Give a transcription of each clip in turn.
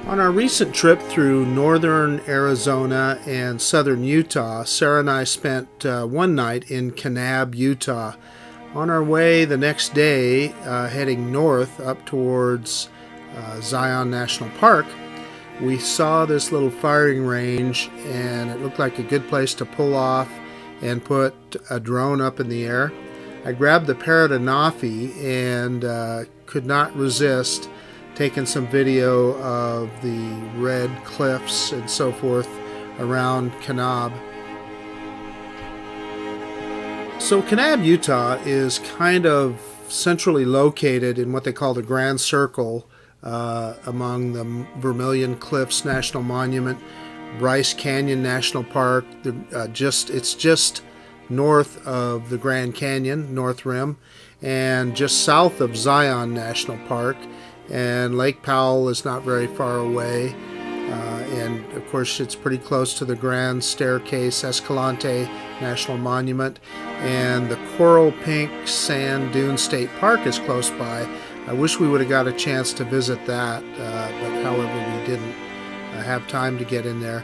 On our recent trip through northern Arizona and southern Utah, Sarah and I spent one night in Kanab, Utah. On our way the next day, heading north up towards Zion National Park, we saw this little firing range, and it looked like a good place to pull off and put a drone up in the air. I grabbed the Parrot Anafi and could not resist taking some video of the red cliffs and so forth around Kanab. So Kanab, Utah is kind of centrally located in what they call the Grand Circle among the Vermilion Cliffs National Monument, Bryce Canyon National Park. It's just north of the Grand Canyon, North Rim, and just south of Zion National Park. And Lake Powell is not very far away. And of course it's pretty close to the Grand Staircase Escalante National Monument, and the Coral Pink Sand Dune State Park is close by. I wish we would have got a chance to visit that, but however we didn't have time to get in there.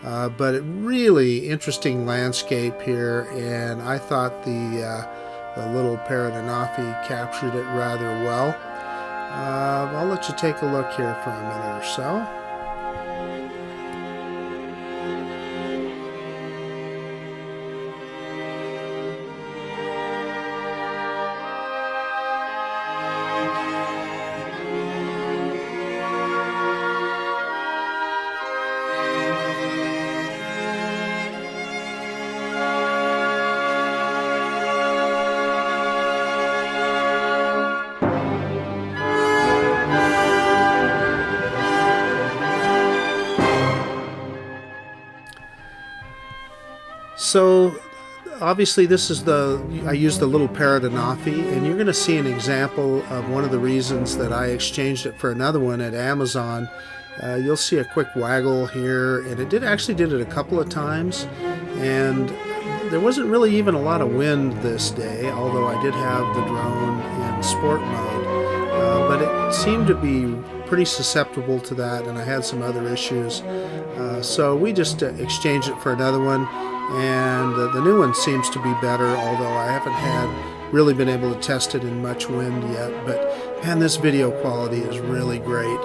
But a really interesting landscape here, and I thought the little Parrot Anafi captured it rather well. I'll let you take a look here for a minute or so. So obviously this is I used the little Parrot Anafi, and you're going to see an example of one of the reasons that I exchanged it for another one at Amazon. You'll see a quick waggle here, and it actually did it a couple of times, and there wasn't really even a lot of wind this day, although I did have the drone in sport mode, but it seemed to be pretty susceptible to that, and I had some other issues, so we just exchanged it for another one. And the new one seems to be better, although I haven't really been able to test it in much wind yet. But man, this video quality is really great.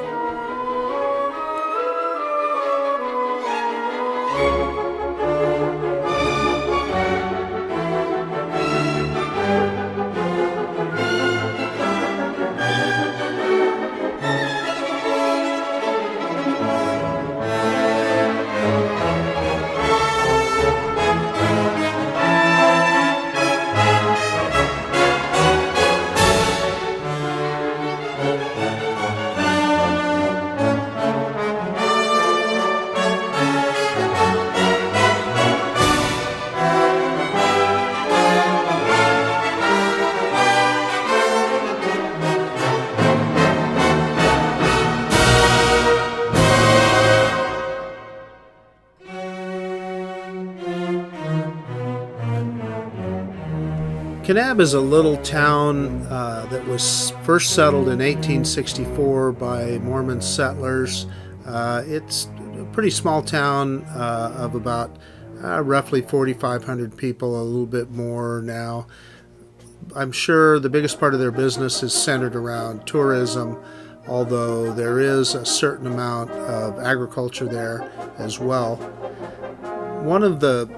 Kanab is a little town that was first settled in 1864 by Mormon settlers. It's a pretty small town of about roughly 4,500 people, a little bit more now. I'm sure the biggest part of their business is centered around tourism, although there is a certain amount of agriculture there as well. One of the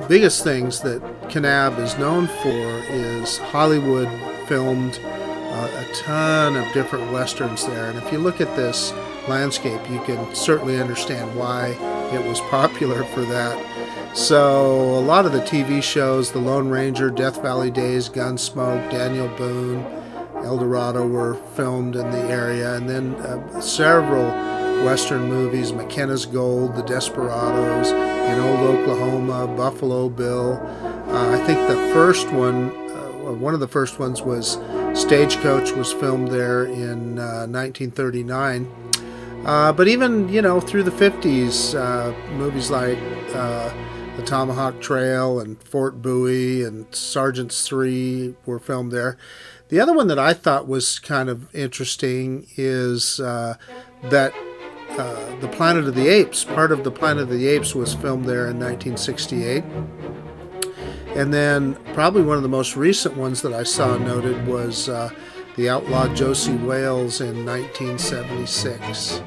biggest things that Kanab is known for is Hollywood filmed a ton of different westerns there, and if you look at this landscape you can certainly understand why it was popular for that. So a lot of the TV shows, The Lone Ranger, Death Valley Days, Gunsmoke, Daniel Boone, El Dorado were filmed in the area, and then several Western movies, McKenna's Gold, The Desperados, in Old Oklahoma, Buffalo Bill. I think the first one, or one of the first ones, was Stagecoach, was filmed there in 1939. But even, through the 50s, movies like The Tomahawk Trail and Fort Bowie and Sergeant's 3 were filmed there. The other one that I thought was kind of interesting is that the Planet of the Apes. Part of the Planet of the Apes was filmed there in 1968. And then probably one of the most recent ones that I saw noted was The Outlaw Josie Wales in 1976.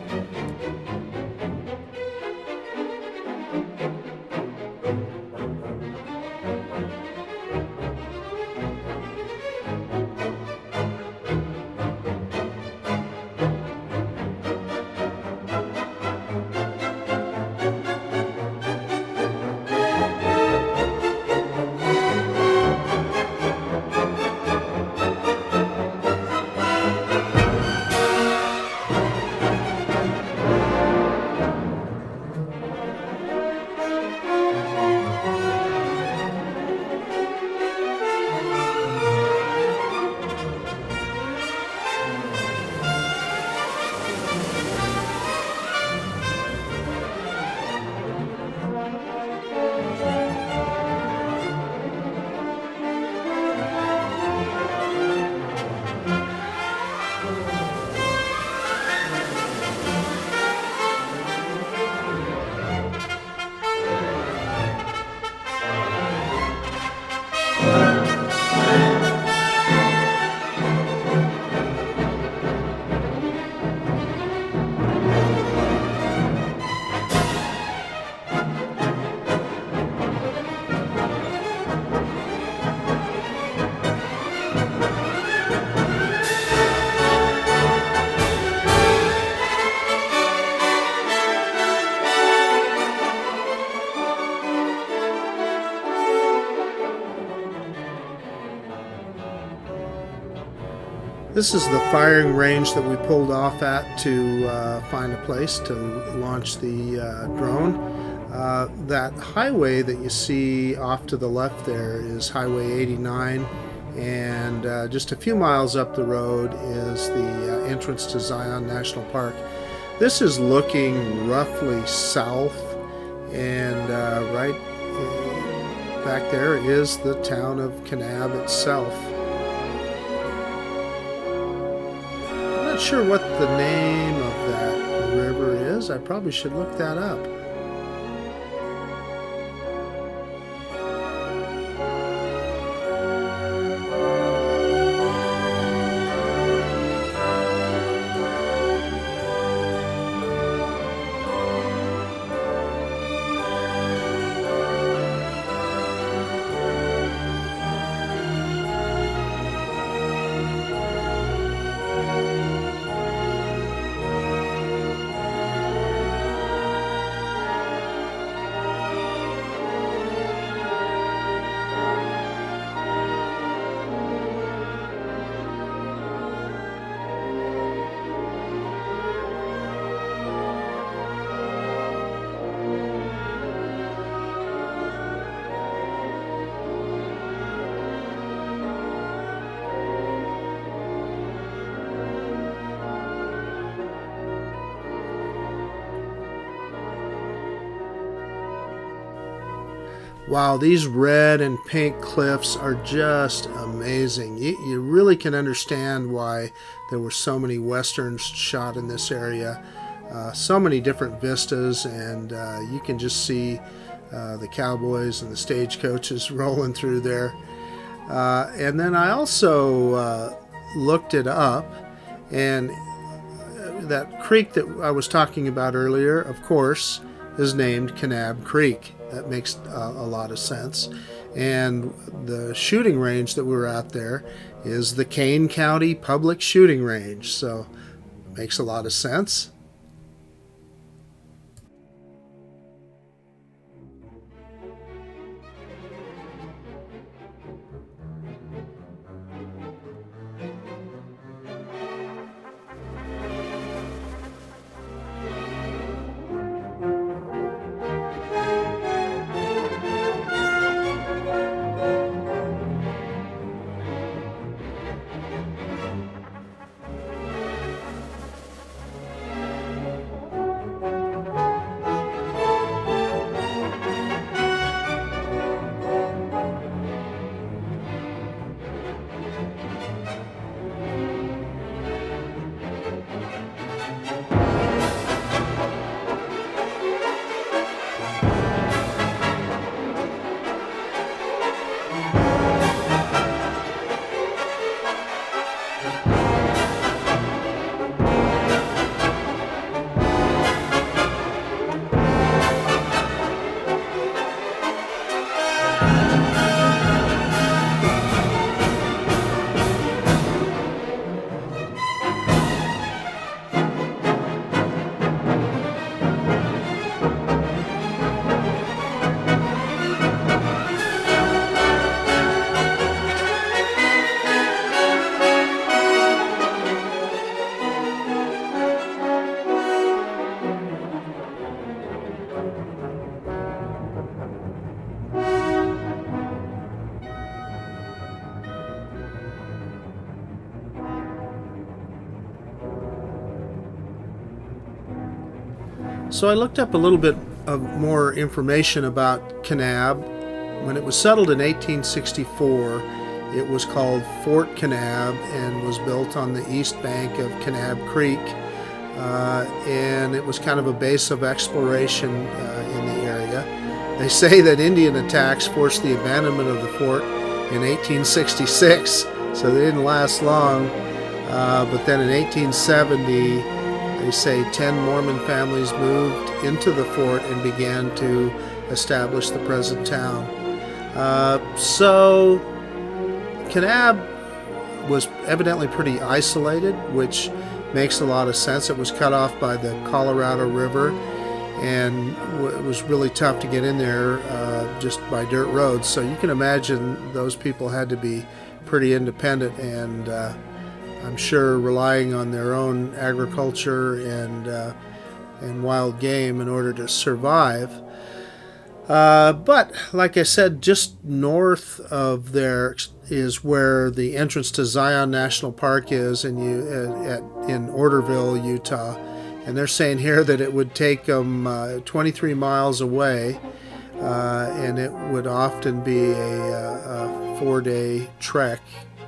This is the firing range that we pulled off at to find a place to launch the drone. That highway that you see off to the left there is Highway 89, and just a few miles up the road is the entrance to Zion National Park. This is looking roughly south, and right back there is the town of Kanab itself. I'm not sure what the name of that river is. I probably should look that up. Wow, these red and pink cliffs are just amazing. You really can understand why there were so many westerns shot in this area. So many different vistas, and you can just see the cowboys and the stagecoaches rolling through there. And then I also looked it up, and that creek that I was talking about earlier, of course, is named Kanab Creek. That makes a lot of sense. And the shooting range that we were at there is the Kane County Public Shooting Range. So it makes a lot of sense. So I looked up a little bit of more information about Kanab. When it was settled in 1864, it was called Fort Kanab and was built on the east bank of Kanab Creek. And it was kind of a base of exploration in the area. They say that Indian attacks forced the abandonment of the fort in 1866, so they didn't last long. But then in 1870, they say 10 Mormon families moved into the fort and began to establish the present town. So Kanab was evidently pretty isolated, which makes a lot of sense. It was cut off by the Colorado River, and it was really tough to get in there just by dirt roads. So you can imagine those people had to be pretty independent, and I'm sure relying on their own agriculture and wild game in order to survive. But like I said, just north of there is where the entrance to Zion National Park is, and in Orderville, Utah. And they're saying here that it would take them 23 miles away, and it would often be a 4-day trek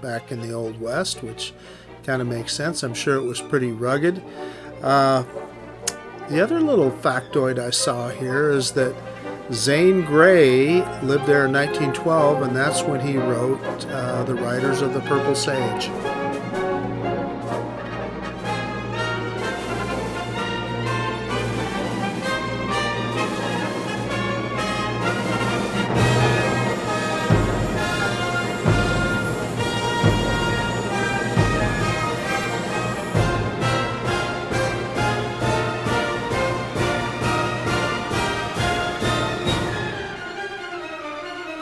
back in the Old West, which kind of makes sense. I'm sure it was pretty rugged. The other little factoid I saw here is that Zane Grey lived there in 1912, and that's when he wrote The Riders of the Purple Sage.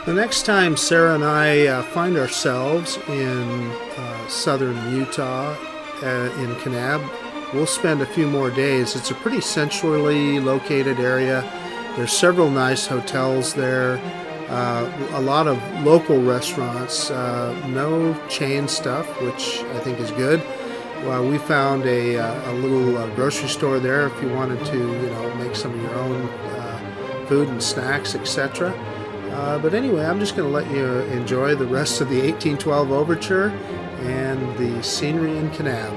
The next time Sarah and I find ourselves in southern Utah, in Kanab, we'll spend a few more days. It's a pretty centrally located area. There's several nice hotels there, a lot of local restaurants, no chain stuff, which I think is good. We found a little grocery store there if you wanted to, make some of your own food and snacks, etc. But anyway, I'm just going to let you enjoy the rest of the 1812 Overture and the scenery in Kanab.